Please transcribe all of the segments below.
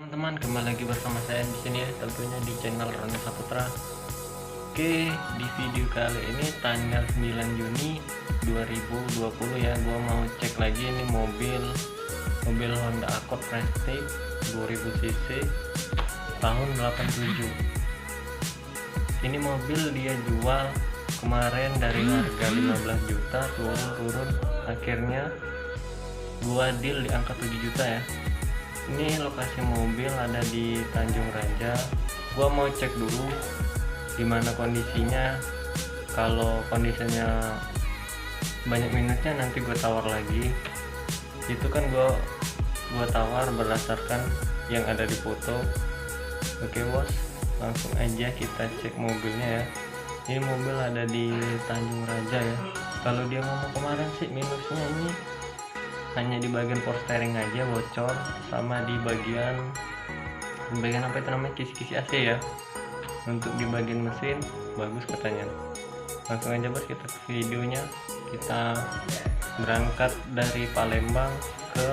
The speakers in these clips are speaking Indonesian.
Teman-teman, kembali lagi bersama saya di sini ya, tentunya di channel Roni Saputra. Oke, di video kali ini tanggal 9 Juni 2020 ya, gua mau cek lagi ini mobil Honda Accord Prestige 2000 cc tahun 87. Ini mobil dia jual kemarin dari harga 15 juta turun akhirnya gua deal di angka 7 juta ya. Ini lokasi mobil ada di Tanjung Raja. Gua mau cek dulu gimana kondisinya. Kalau kondisinya banyak minusnya nanti gue tawar lagi. Itu kan gua tawar berdasarkan yang ada di foto. Oke bos, langsung aja kita cek mobilnya ya. Ini mobil ada di Tanjung Raja ya. Kalau dia ngomong kemarin sih minusnya ini hanya di bagian power steering aja bocor, sama di bagian apa itu namanya, kisi-kisi AC ya. Untuk di bagian mesin bagus katanya. Langsung aja bos, kita ke videonya. Kita berangkat dari Palembang ke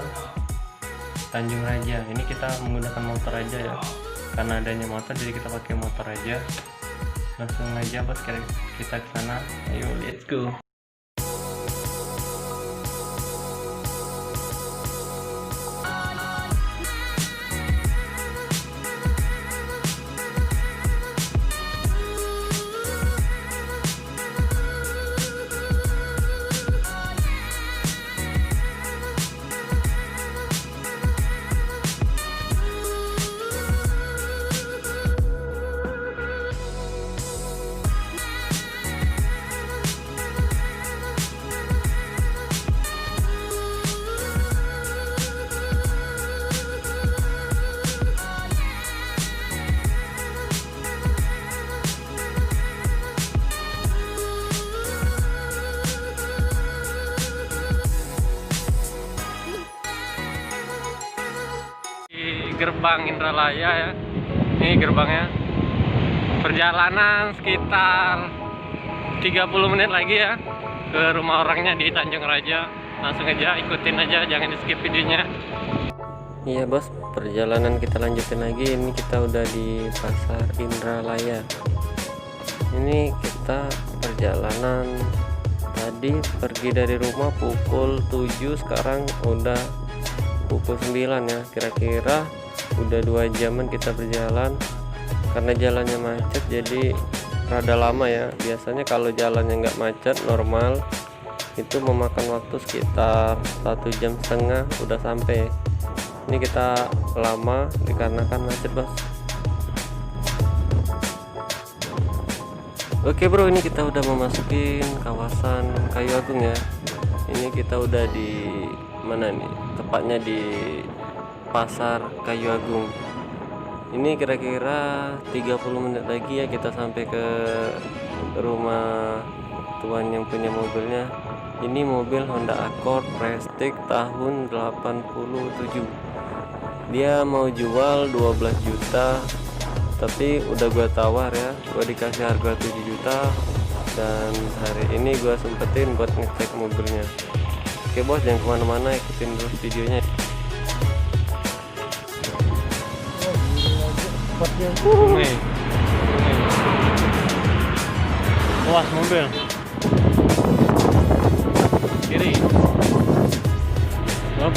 Tanjung Raja. Ini kita menggunakan motor aja ya, karena adanya motor jadi kita pakai motor aja. Langsung aja bos, kita ke sana. Ayo let's go. Gerbang Indralaya ya, ini gerbangnya. Perjalanan sekitar 30 menit lagi ya ke rumah orangnya di Tanjung Raja. Langsung aja ikutin aja, jangan di skip videonya. Iya bos, perjalanan kita lanjutin lagi. Ini kita udah di pasar Indralaya. Ini kita perjalanan tadi pergi dari rumah pukul 7, sekarang udah pukul 9 ya. Kira-kira udah 2 jaman kita berjalan. Karena jalannya macet jadi rada lama ya. Biasanya kalau jalannya nggak macet normal itu memakan waktu sekitar 1,5 jam udah sampai. Ini kita lama dikarenakan macet bos. Oke bro, ini kita udah memasukin kawasan Kayu Agung ya. Ini kita udah di mana nih, tepatnya di pasar Kayu Agung. Ini kira-kira 30 menit lagi ya kita sampai ke rumah tuan yang punya mobilnya. Ini mobil Honda Accord Prestige tahun 87. Dia mau jual 12 juta, tapi udah gua tawar ya, gua dikasih harga 7 juta. Dan hari ini gua sempetin buat ngecek mobilnya. Oke bos, jangan kemana-mana, ikutin terus videonya. Awas mobil kiri. Hop.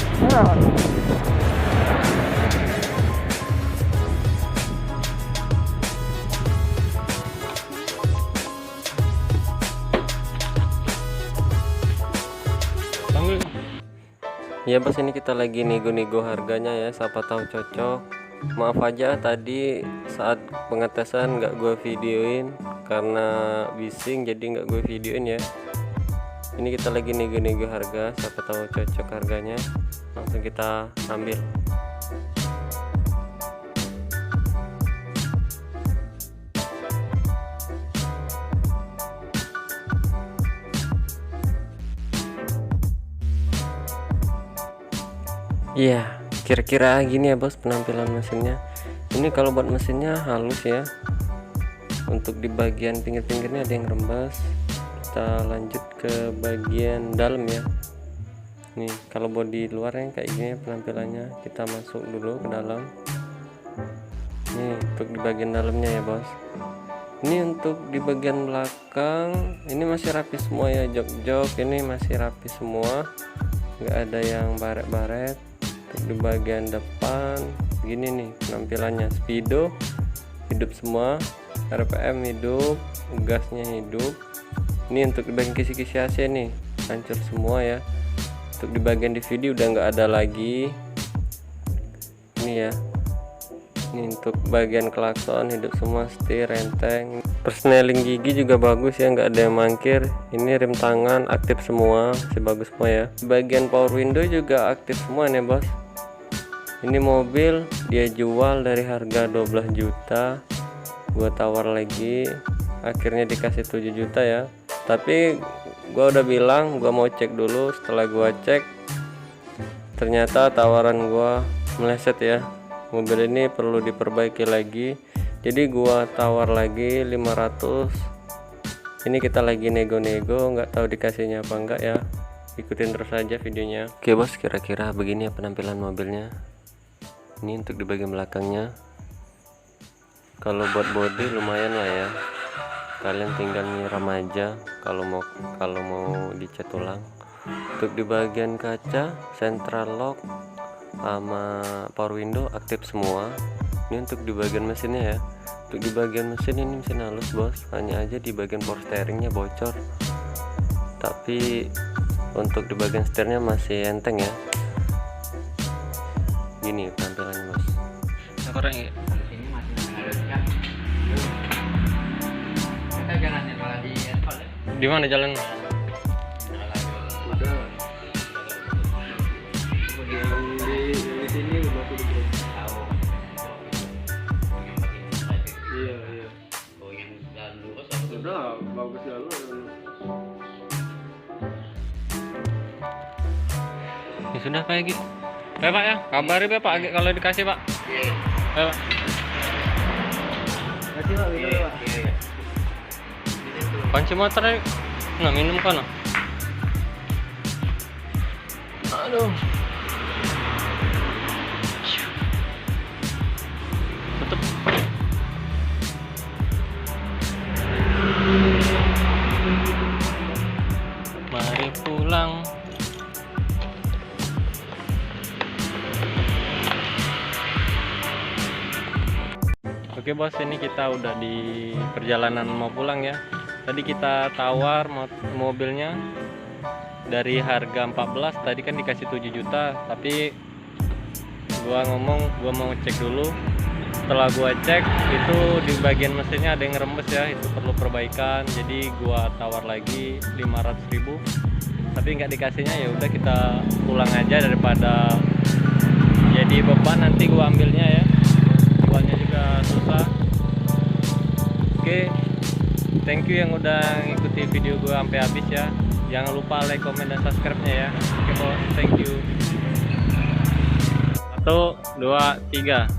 Ya bos, ini kita lagi nego-nego harganya ya, siapa tahu cocok. Maaf aja tadi saat pengetesan nggak gue videoin karena bising, jadi nggak gue videoin ya. Ini kita lagi nego-nego harga, siapa tahu cocok harganya, langsung kita ambil. Iya, kira-kira gini ya bos penampilan mesinnya. Ini kalau buat mesinnya halus ya. Untuk di bagian pinggir-pinggirnya ada yang rembas. Kita lanjut ke bagian dalam ya. Nih kalau bodi luarnya kayak gini penampilannya. Kita masuk dulu ke dalam. Nih untuk di bagian dalamnya ya bos. Ini untuk di bagian belakang ini masih rapi semua ya, jok-jok ini masih rapi semua, nggak ada yang baret-baret. Untuk di bagian depan gini nih penampilannya, speedo hidup semua, RPM hidup, gasnya hidup. Ini untuk di bagian kisi-kisi AC nih hancur semua ya. Untuk di bagian DVD udah nggak ada lagi. Ini ya, ini untuk bagian klakson hidup semua, setir, renteng, persneling gigi juga bagus ya, nggak ada yang mangkir. Ini rem tangan aktif semua, masih bagus semua ya. Bagian power window juga aktif semua nih bos. Ini mobil dia jual dari harga 12 juta, gua tawar lagi, akhirnya dikasih 7 juta ya. Tapi gua udah bilang gua mau cek dulu. Setelah gua cek ternyata tawaran gua meleset ya, mobil ini perlu diperbaiki lagi. Jadi gua tawar lagi 500. Ini kita lagi nego-nego, nggak tahu dikasihnya apa enggak ya. Ikutin terus aja videonya. Oke bos, kira-kira begini ya penampilan mobilnya. Ini untuk di bagian belakangnya. Kalau buat body lumayan lah ya, kalian tinggal nyiram aja kalau mau dicat ulang. Untuk di bagian kaca, central lock sama power window aktif semua. Ini untuk di bagian mesinnya ya. Untuk di bagian mesin ini mesin halus bos, hanya aja di bagian power steeringnya bocor, tapi untuk di bagian setirnya masih enteng ya. Gini tampilannya bos. Kurang ya. Ini masih mengharuskan. Kita jalannya malah di aspal ya. Di mana jalan? Di sini udah aku tahu. Iya. Oh yang lalu udah bagus lalu. Ya sudah Pak Egi. Pak ya, kabari Pak Egi kalau dikasih Pak. Iya. Pak. Kasih Pak gitu Pak. Iya. Kunci motornya nggak minum kan? Aduh. Tutup. Mari pulang. Oke bos, ini kita udah di perjalanan mau pulang ya. Tadi kita tawar mobilnya dari harga 14, tadi kan dikasih 7 juta, tapi gua ngomong gua mau cek dulu. Setelah gua cek itu di bagian mesinnya ada yang rembes ya, itu perlu perbaikan. Jadi gua tawar lagi 500.000, tapi nggak dikasihnya. Ya udah kita pulang aja daripada jadi beban nanti gua ambilnya ya. Jualnya juga susah. Oke, thank you yang udah ngikuti video gue sampai habis ya. Jangan lupa like, comment, dan subscribe-nya ya. Oke bos, thank you. 1, 2, 3.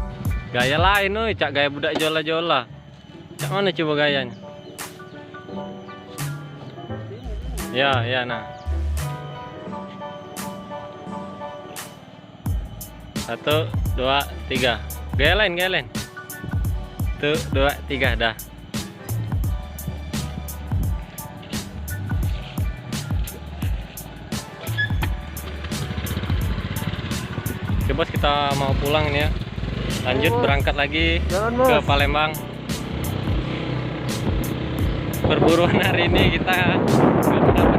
Gaya lain oi, cak gaya budak jola-jola. Cak mana coba gayanya? Ya nah. 1, 2, 3. Gaya lain. 1, 2, 3 dah. Oke bos, kita mau pulang nih ya. Lanjut berangkat lagi ke Palembang. Perburuan hari ini kita nggak